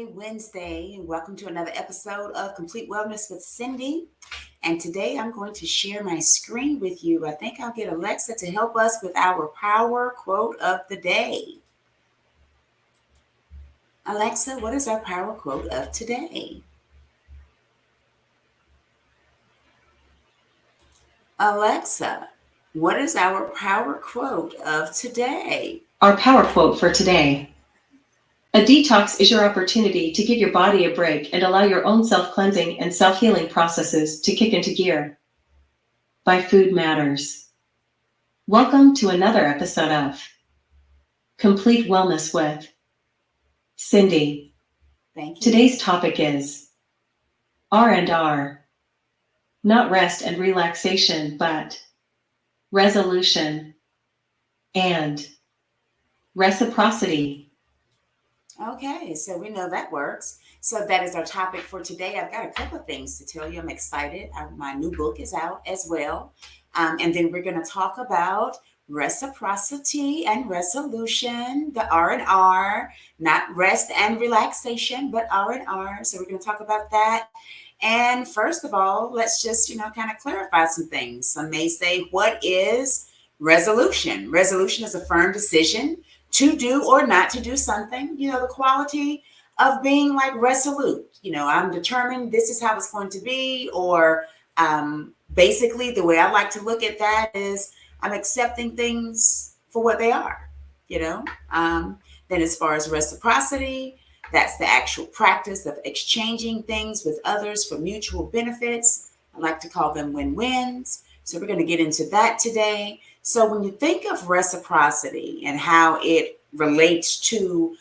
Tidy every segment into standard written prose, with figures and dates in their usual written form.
Happy Wednesday, and welcome to another episode of Complete Wellness with Cindy. And today I'm going to share my screen with you. I think I'll get Alexa to help us with our power quote of the day. Alexa, what is our power quote of today? Alexa, what is our power quote of today? Our power quote for today. A detox is your opportunity to give your body a break and allow your own self-cleansing and self-healing processes to kick into gear. By Food Matters. Welcome to another episode of Complete Wellness with Cindy. Thank you. Today's topic is R&R. Not rest and relaxation, but resolution and reciprocity. Okay, so we know that works. So that is our topic for today. I've got a couple of things to tell you. I'm excited. My new book is out as well. And then we're going to talk about reciprocity and resolution, the R&R, not rest and relaxation, but R&R. So we're going to talk about that. And first of all, let's just, kind of clarify some things. Some may say, what is resolution? Resolution is a firm decision to do or not to do something, the quality of being like resolute. I'm determined this is how it's going to be, or basically the way I like to look at that is I'm accepting things for what they are, Then as far as reciprocity, that's the actual practice of exchanging things with others for mutual benefits. I like to call them win-wins. So we're going to get into that today. So when you think of reciprocity and how it relates to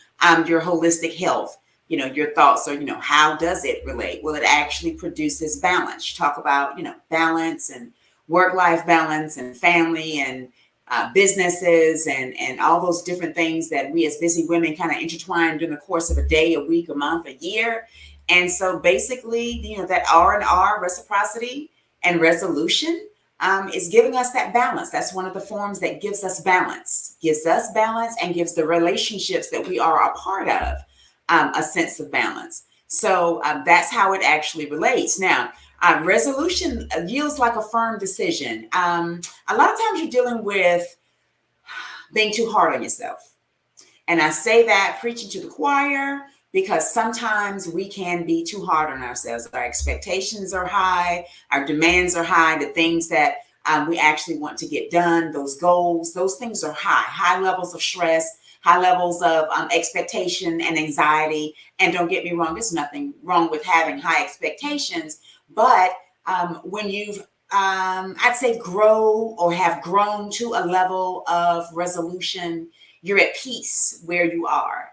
your holistic health, your thoughts are, how does it relate? Well, it actually produces balance. You talk about, balance and work-life balance and family and businesses and all those different things that we as busy women kind of intertwine during the course of a day, a week, a month, a year. And so basically, that R&R, reciprocity and resolution, is giving us that balance. That's one of the forms that gives us balance and gives the relationships that we are a part of a sense of balance. So that's how it actually relates. Now, resolution yields like a firm decision. A lot of times you're dealing with being too hard on yourself. And I say that preaching to the choir, because sometimes we can be too hard on ourselves. Our expectations are high, our demands are high, the things that we actually want to get done, those goals, those things are high levels of stress, high levels of expectation and anxiety. And don't get me wrong, there's nothing wrong with having high expectations. But when you've, I'd say, grow or have grown to a level of resolution, you're at peace where you are.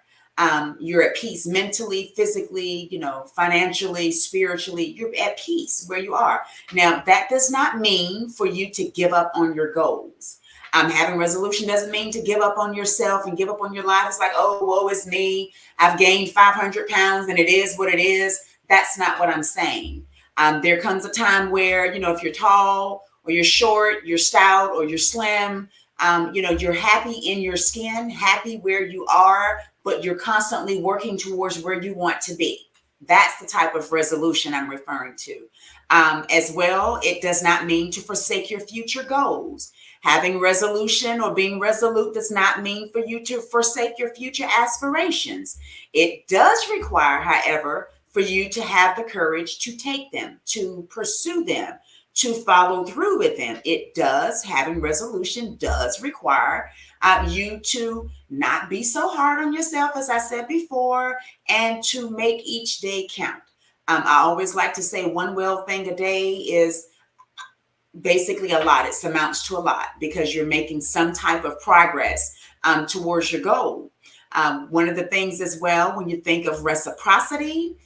You're at peace mentally, physically, financially, spiritually. You're at peace where you are. Now, that does not mean for you to give up on your goals. Having resolution doesn't mean to give up on yourself and give up on your life. It's like, oh, woe is me. I've gained 500 pounds and it is what it is. That's not what I'm saying. There comes a time where, if you're tall or you're short, you're stout or you're slim, you're happy in your skin, happy where you are, but you're constantly working towards where you want to be. That's the type of resolution I'm referring to. As well, it does not mean to forsake your future goals. Having resolution or being resolute does not mean for you to forsake your future aspirations. It does require, however, for you to have the courage to take them, to pursue them, to follow through with them. It does, having resolution does require you to not be so hard on yourself, as I said before, and to make each day count. I always like to say one well thing a day is basically a lot. It amounts to a lot because you're making some type of progress towards your goal. One of the things as well, when you think of reciprocity,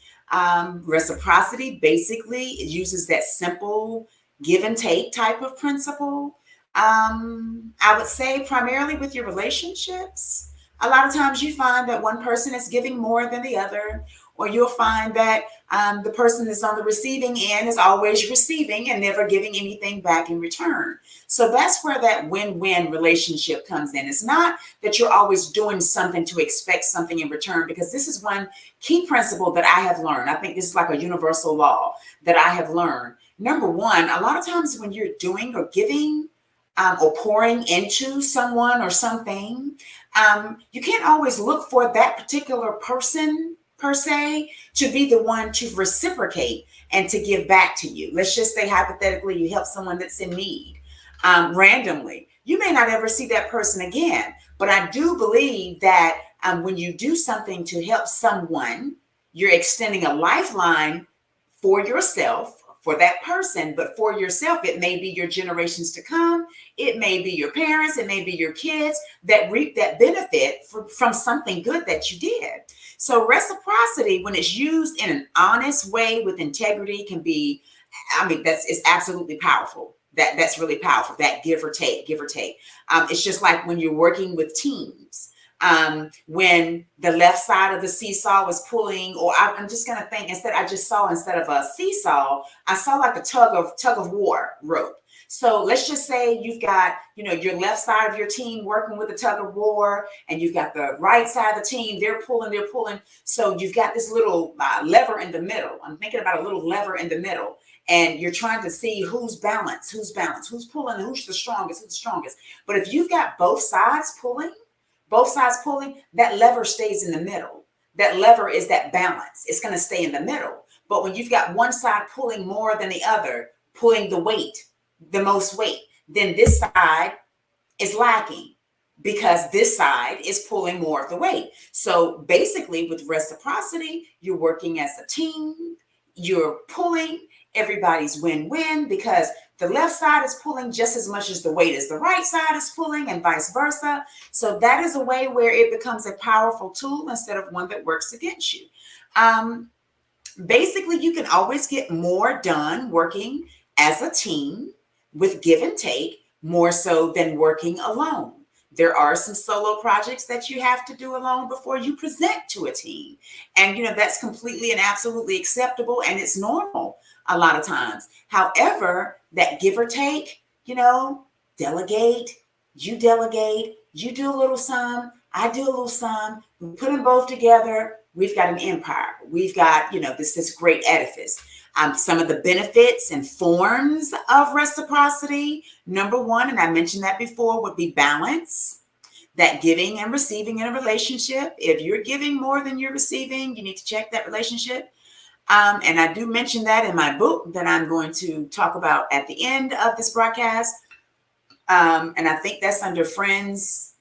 reciprocity basically it uses that simple give and take type of principle. I would say primarily with your relationships. A lot of times you find that one person is giving more than the other, or you'll find that the person that's on the receiving end is always receiving and never giving anything back in return. So that's where that win-win relationship comes in. It's not that you're always doing something to expect something in return, because this is one key principle that I have learned. I think this is like a universal law that I have learned. Number one, a lot of times when you're doing or giving or pouring into someone or something, you can't always look for that particular person per se to be the one to reciprocate and to give back to you. Let's just say hypothetically you help someone that's in need randomly. You may not ever see that person again, but I do believe that when you do something to help someone, you're extending a lifeline for yourself, for that person, but for yourself, it may be your generations to come. It may be your parents, it may be your kids that reap that benefit from something good that you did. So reciprocity, when it's used in an honest way with integrity, can be, it's absolutely powerful. That's really powerful. That give or take. It's just like when you're working with teams. When the left side of the seesaw was pulling, or I'm just going to think instead of a seesaw, I saw like a tug of war rope. So let's just say you've got, your left side of your team working with the tug of war, and you've got the right side of the team, they're pulling. So you've got this little lever in the middle. I'm thinking about a little lever in the middle, and you're trying to see who's balanced, who's pulling, who's the strongest. But if you've got both sides pulling, that lever stays in the middle. That lever is that balance. It's going to stay in the middle. But when you've got one side pulling more than the other, pulling the most weight, then this side is lacking because this side is pulling more of the weight. So basically with reciprocity, you're working as a team, you're pulling, everybody's win-win, because the left side is pulling just as much as the weight as the right side is pulling, and vice versa. So that is a way where it becomes a powerful tool instead of one that works against you. Basically, you can always get more done working as a team with give and take, more so than working alone. There are some solo projects that you have to do alone before you present to a team. And, that's completely and absolutely acceptable, and it's normal a lot of times. However, that give or take, delegate, you do a little some, I do a little some, we put them both together, we've got an empire. We've got, this great edifice. Some of the benefits and forms of reciprocity, number one, and I mentioned that before, would be balance. That giving and receiving in a relationship. If you're giving more than you're receiving, you need to check that relationship. And I do mention that in my book that I'm going to talk about at the end of this broadcast. And I think that's under frenemies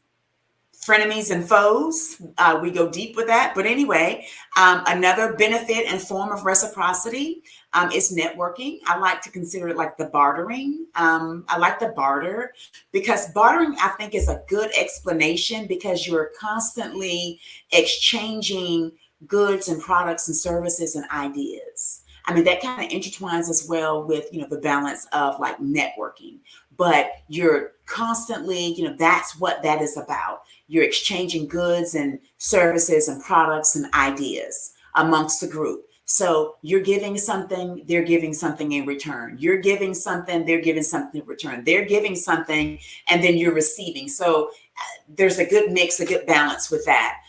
and foes. We go deep with that. But anyway, another benefit and form of reciprocity is networking. I like to consider it like the bartering. I like the barter, because bartering, I think, is a good explanation, because you're constantly exchanging goods and products and services and ideas. That kind of intertwines as well with, the balance of like networking, but you're constantly, that's what that is about. You're exchanging goods and services and products and ideas amongst the group. So you're giving something, they're giving something in return. You're giving something, they're giving something in return. They're giving something, and then you're receiving. So there's a good mix, a good balance with that.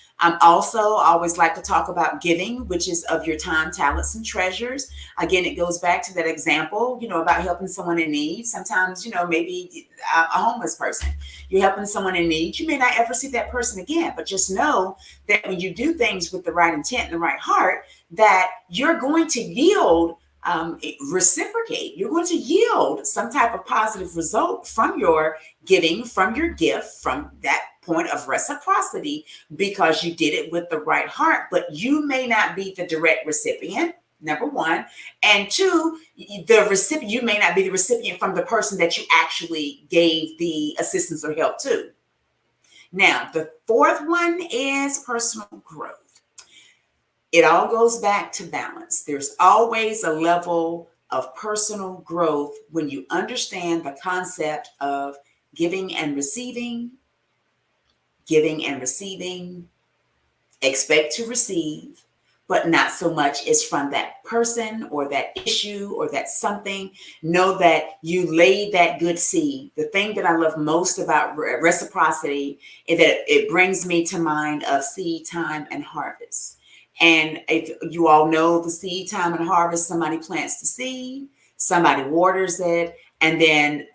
Also, I always like to talk about giving, which is of your time, talents, and treasures. Again, it goes back to that example, about helping someone in need. Sometimes, maybe a homeless person, you're helping someone in need. You may not ever see that person again, but just know that when you do things with the right intent and the right heart, that you're going to yield, reciprocate. You're going to yield some type of positive result from your giving, from your gift, from that point of reciprocity, because you did it with the right heart. But you may not be the direct recipient, number one, and two, you may not be the recipient from the person that you actually gave the assistance or help to. Now, the fourth one is personal growth. It all goes back to balance. There's always a level of personal growth when you understand the concept of giving and receiving, expect to receive, but not so much is from that person or that issue or that something. Know that you laid that good seed. The thing that I love most about reciprocity is that it brings me to mind of seed time and harvest. And if you all know the seed time and harvest, somebody plants the seed, somebody waters it, and then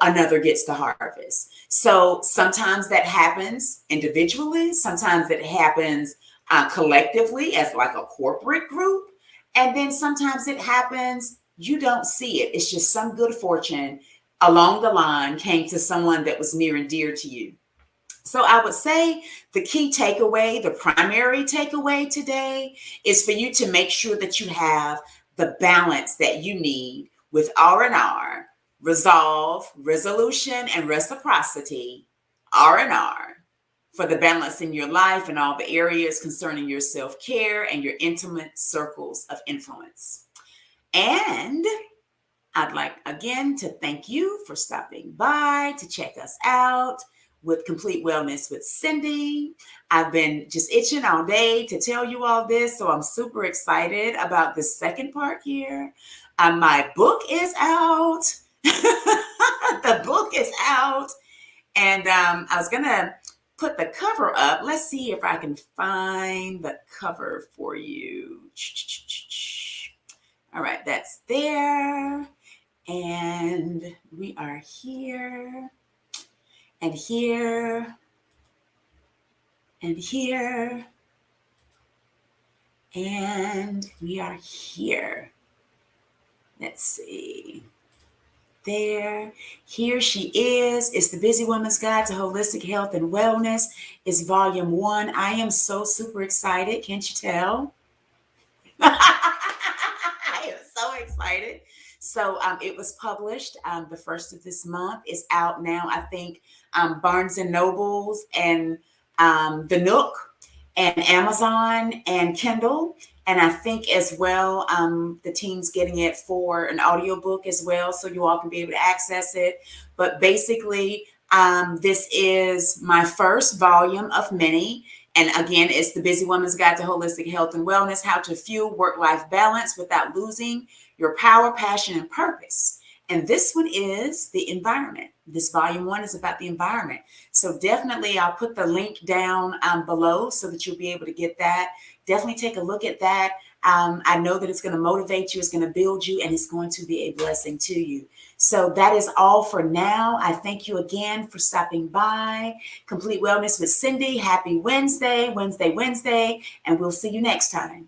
another gets the harvest. So sometimes that happens individually, sometimes it happens collectively as like a corporate group. And then sometimes it happens, you don't see it. It's just some good fortune along the line came to someone that was near and dear to you. So I would say the key takeaway, the primary takeaway today is for you to make sure that you have the balance that you need with R&R, resolve, resolution, and reciprocity, R&R, for the balance in your life and all the areas concerning your self-care and your intimate circles of influence. And I'd like again to thank you for stopping by to check us out with Complete Wellness with Cindy. I've been just itching all day to tell you all this, so I'm super excited about the second part here. My book is out. The book is out, and I was gonna put the cover up. Let's see if I can find the cover for you. All right, that's there. And we are here and here and here. And we are here. Let's see. There. Here she is. It's the Busy Woman's Guide to Holistic Health and Wellness. It's volume 1. I am so super excited. Can't you tell? I am so excited. So it was published the first of this month. It's out now. I think Barnes and Nobles and the Nook and Amazon and Kindle. And I think as well, the team's getting it for an audiobook as well, so you all can be able to access it. But basically, this is my first volume of many. And again, it's the Busy Woman's Guide to Holistic Health and Wellness, how to fuel work-life balance without losing your power, passion, and purpose. And this one is the environment. This volume 1 is about the environment. So definitely I'll put the link down below so that you'll be able to get that. Definitely take a look at that. I know that it's going to motivate you, it's going to build you, and it's going to be a blessing to you. So that is all for now. I thank you again for stopping by. Complete Wellness with Cindy. Happy Wednesday, Wednesday, and we'll see you next time.